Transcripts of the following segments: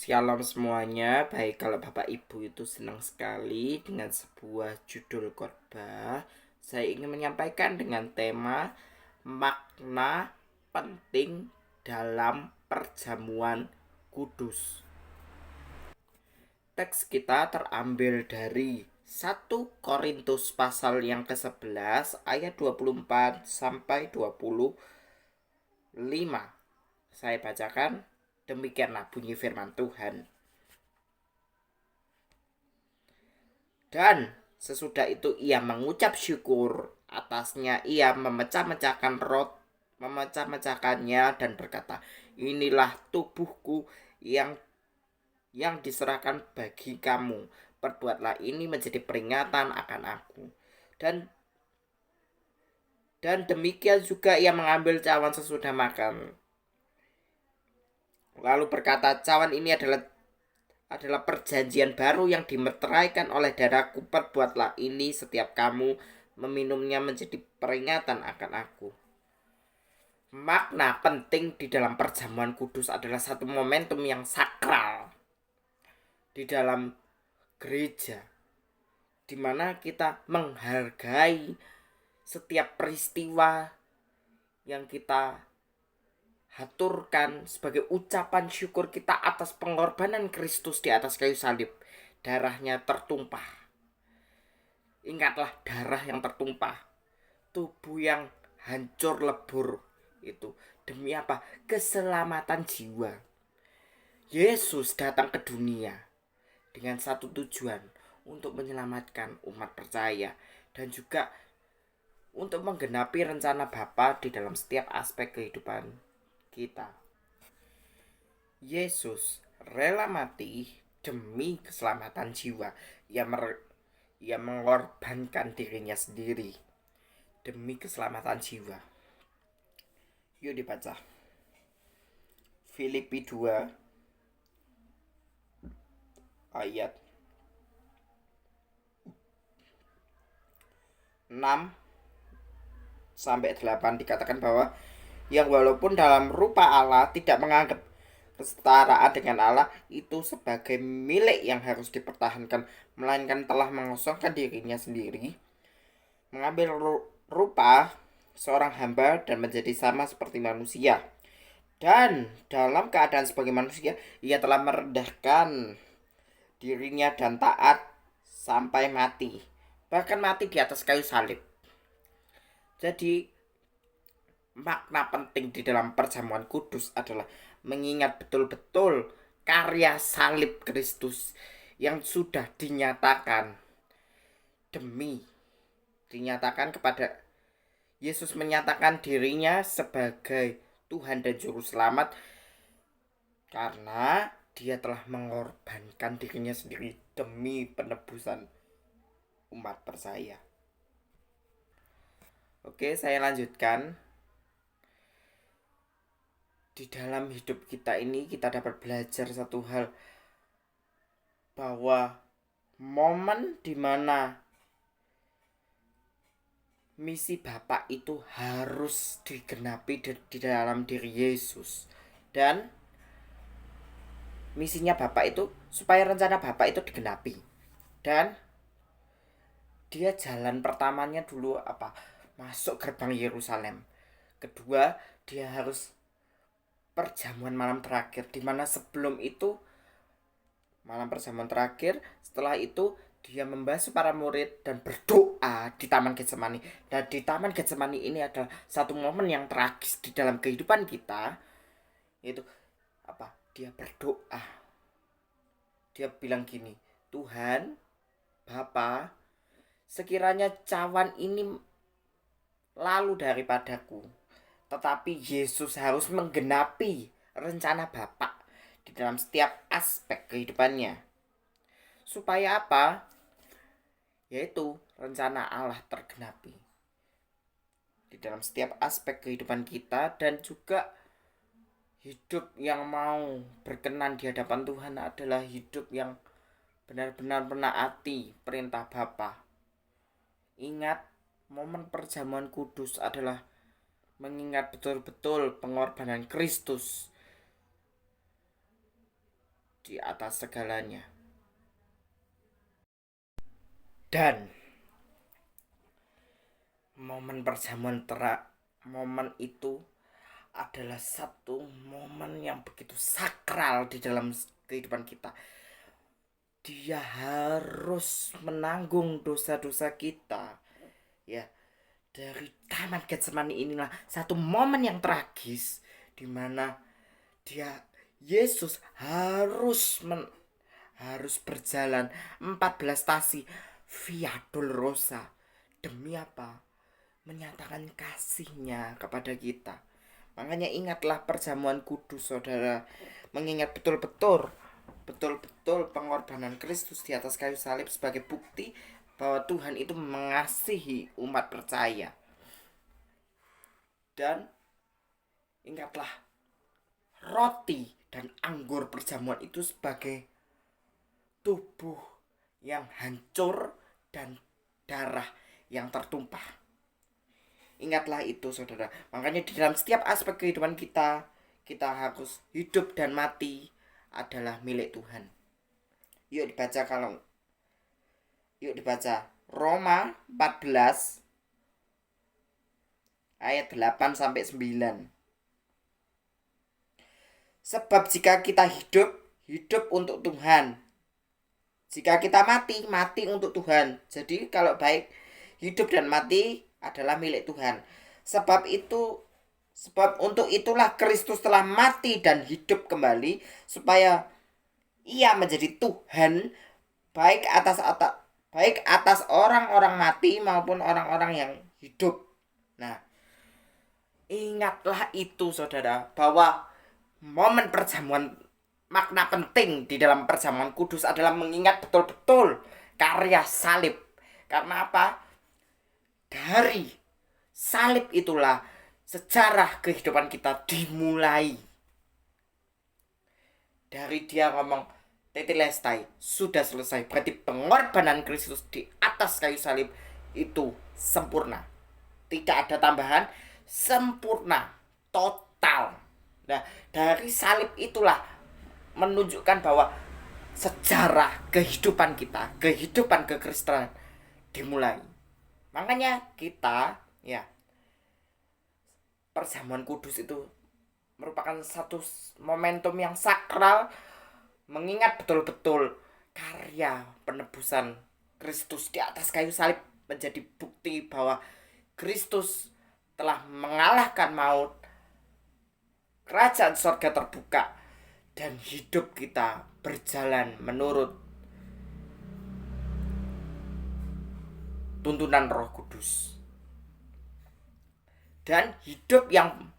Shalom semuanya. Baik, kalau Bapak Ibu itu senang sekali dengan sebuah judul khotbah, saya ingin menyampaikan dengan tema makna penting dalam perjamuan kudus. Teks kita terambil dari 1 Korintus pasal yang ke-11 ayat 24 sampai 25. Saya bacakan, demikianlah bunyi firman Tuhan. Dan sesudah itu ia mengucap syukur, atasnya ia memecah-mecahkannya dan berkata, inilah tubuhku yang diserahkan bagi kamu. Perbuatlah ini menjadi peringatan akan aku. Dan demikian juga ia mengambil cawan sesudah makan. Lalu berkata, cawan ini adalah perjanjian baru yang dimeteraikan oleh darahku. Perbuatlah ini setiap kamu meminumnya menjadi peringatan akan aku. Makna penting di dalam perjamuan kudus adalah satu momentum yang sakral di dalam gereja, di mana kita menghargai setiap peristiwa yang kita haturkan sebagai ucapan syukur kita atas pengorbanan Kristus di atas kayu salib. Darahnya tertumpah. Ingatlah, darah yang tertumpah, tubuh yang hancur lebur itu demi apa? Keselamatan jiwa. Yesus datang ke dunia dengan satu tujuan, untuk menyelamatkan umat percaya dan juga untuk menggenapi rencana Bapa di dalam setiap aspek kehidupan kita. Yesus rela mati demi keselamatan jiwa. Ia mengorbankan dirinya sendiri demi keselamatan jiwa. Yuk dibaca. Filipi 2 ayat 6 sampai 8 dikatakan bahwa yang walaupun dalam rupa Allah tidak menganggap kesetaraan dengan Allah itu sebagai milik yang harus dipertahankan, melainkan telah mengosongkan dirinya sendiri, mengambil rupa seorang hamba dan menjadi sama seperti manusia. Dan dalam keadaan sebagai manusia, ia telah merendahkan dirinya dan taat sampai mati, bahkan mati di atas kayu salib. Jadi makna penting di dalam perjamuan kudus adalah mengingat betul-betul karya salib Kristus yang sudah dinyatakan kepada Yesus, menyatakan dirinya sebagai Tuhan dan Juru Selamat karena dia telah mengorbankan dirinya sendiri demi penebusan umat percaya. Oke, saya lanjutkan. Di dalam hidup kita ini kita dapat belajar satu hal, bahwa momen dimana misi Bapa itu harus digenapi di dalam diri Yesus. Dan misinya Bapa itu supaya rencana Bapa itu digenapi. Dan dia jalan pertamanya dulu apa? Masuk gerbang Yerusalem. Kedua, dia harus perjamuan malam terakhir, dimana sebelum itu malam perjamuan terakhir, setelah itu dia membasuh para murid dan berdoa di Taman Getsemani. Dan di Taman Getsemani ini adalah satu momen yang tragis di dalam kehidupan kita, yaitu apa? Dia berdoa. Dia bilang gini, Tuhan, Bapa, sekiranya cawan ini lalu daripadaku, tetapi Yesus harus menggenapi rencana Bapa di dalam setiap aspek kehidupannya. Supaya apa? Yaitu rencana Allah tergenapi di dalam setiap aspek kehidupan kita, dan juga hidup yang mau berkenan di hadapan Tuhan adalah hidup yang benar-benar menaati perintah Bapa. Ingat, momen perjamuan kudus adalah mengingat betul-betul pengorbanan Kristus di atas segalanya. Dan momen itu adalah satu momen yang begitu sakral di dalam kehidupan kita. Dia harus menanggung dosa-dosa kita. Ya, dari Taman Getsemani inilah satu momen yang tragis di mana Yesus harus berjalan 14 stasi Via Dolorosa. Demi apa? Menyatakan kasihnya kepada kita. Makanya ingatlah perjamuan kudus, saudara. Mengingat betul-betul pengorbanan Kristus di atas kayu salib sebagai bukti bahwa Tuhan itu mengasihi umat percaya. Dan ingatlah roti dan anggur perjamuan itu sebagai tubuh yang hancur dan darah yang tertumpah. Ingatlah itu, saudara. Makanya di dalam setiap aspek kehidupan kita harus hidup dan mati adalah milik Tuhan. Yuk dibaca Roma 14 ayat 8 sampai 9. Sebab jika kita hidup untuk Tuhan. Jika kita mati untuk Tuhan. Jadi kalau baik hidup dan mati adalah milik Tuhan. Sebab untuk itulah Kristus telah mati dan hidup kembali supaya Ia menjadi Tuhan baik atas orang-orang mati maupun orang-orang yang hidup. Nah, ingatlah itu, saudara, bahwa momen perjamuan, makna penting di dalam perjamuan kudus adalah mengingat betul-betul karya salib. Karena apa? Dari salib itulah sejarah kehidupan kita dimulai. Dari dia ngomong tetelestai, sudah selesai. Berarti pengorbanan Kristus di atas kayu salib itu sempurna. Tidak ada tambahan, sempurna, total. Nah, dari salib itulah menunjukkan bahwa sejarah kehidupan kita, kehidupan kekristenan dimulai. Makanya kita, perjamuan kudus itu merupakan satu momentum yang sakral, mengingat betul-betul karya penebusan Kristus di atas kayu salib menjadi bukti bahwa Kristus telah mengalahkan maut, kerajaan surga terbuka, dan hidup kita berjalan menurut tuntunan Roh Kudus. Dan hidup yang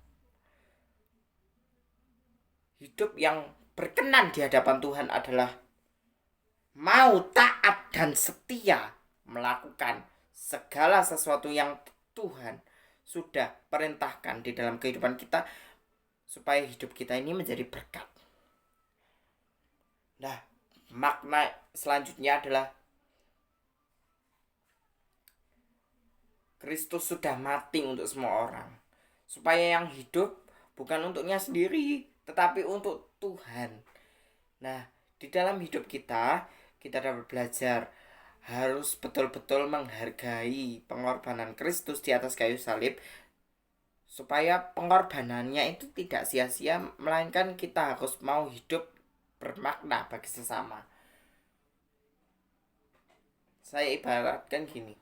berkenan di hadapan Tuhan adalah mau taat dan setia melakukan segala sesuatu yang Tuhan sudah perintahkan di dalam kehidupan kita supaya hidup kita ini menjadi berkat. Nah, makna selanjutnya adalah Kristus sudah mati untuk semua orang, supaya yang hidup bukan untuknya sendiri, tetapi untuk Tuhan. Nah, di dalam hidup kita dapat belajar harus betul-betul menghargai pengorbanan Kristus di atas kayu salib, supaya pengorbanannya itu tidak sia-sia, melainkan kita harus mau hidup bermakna bagi sesama. Saya ibaratkan gini,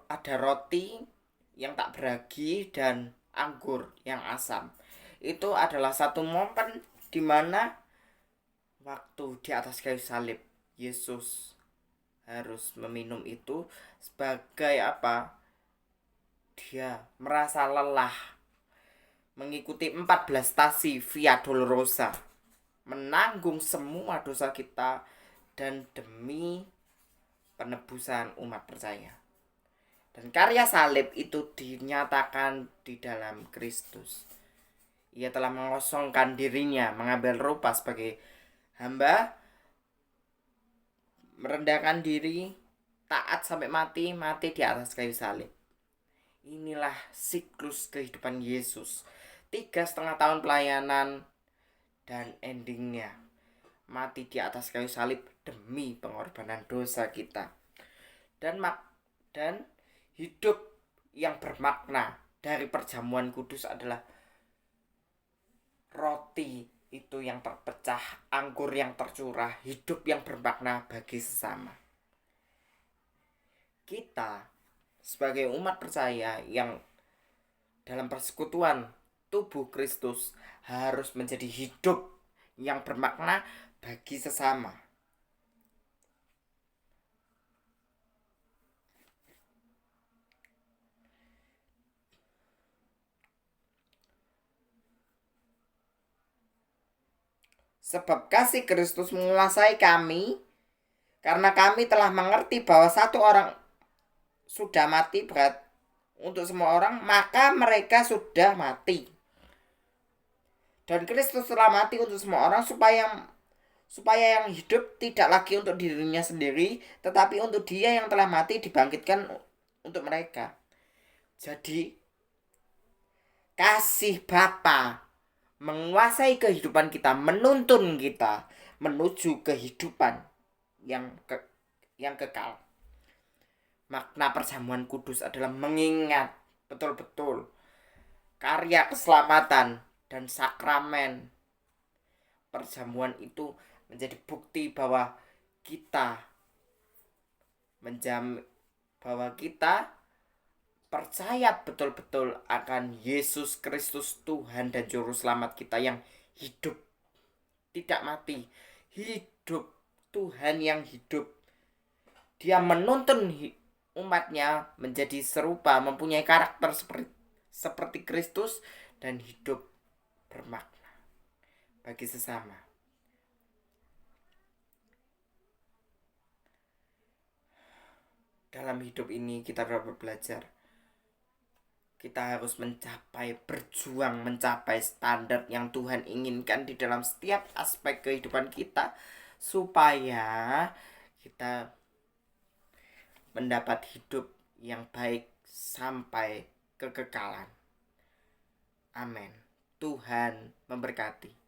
ada roti yang tak beragi dan anggur yang asam. Itu adalah satu momen di mana waktu di atas kayu salib Yesus harus meminum itu sebagai apa? Dia merasa lelah mengikuti 14 stasi Via Dolorosa, menanggung semua dosa kita dan demi penebusan umat percaya. Dan karya salib itu dinyatakan di dalam Kristus. Ia telah mengosongkan dirinya, mengambil rupa sebagai hamba, merendahkan diri, taat sampai mati di atas kayu salib. Inilah siklus kehidupan Yesus. 3,5 tahun pelayanan dan endingnya mati di atas kayu salib demi pengorbanan dosa kita. Dan hidup yang bermakna dari perjamuan kudus adalah roti itu yang terpecah, anggur yang tercurah, hidup yang bermakna bagi sesama. Kita sebagai umat percaya yang dalam persekutuan tubuh Kristus harus menjadi hidup yang bermakna bagi sesama. Sebab kasih Kristus menguasai kami, karena kami telah mengerti bahwa satu orang sudah mati berat untuk semua orang, maka mereka sudah mati. Dan Kristus telah mati untuk semua orang supaya yang hidup tidak lagi untuk dirinya sendiri, tetapi untuk Dia yang telah mati dibangkitkan untuk mereka. Jadi kasih Bapa menguasai kehidupan kita, menuntun kita menuju kehidupan yang kekal. Makna perjamuan kudus adalah mengingat betul-betul karya keselamatan dan sakramen perjamuan itu menjadi bukti bahwa kita percaya betul-betul akan Yesus Kristus Tuhan dan Juru Selamat kita yang hidup, tidak mati, hidup, Tuhan yang hidup. Dia menuntun umatnya menjadi serupa, mempunyai karakter seperti Kristus dan hidup bermakna bagi sesama. Dalam hidup ini kita dapat belajar, kita harus berjuang mencapai standar yang Tuhan inginkan di dalam setiap aspek kehidupan kita, supaya kita mendapat hidup yang baik sampai kekekalan. Amin. Tuhan memberkati.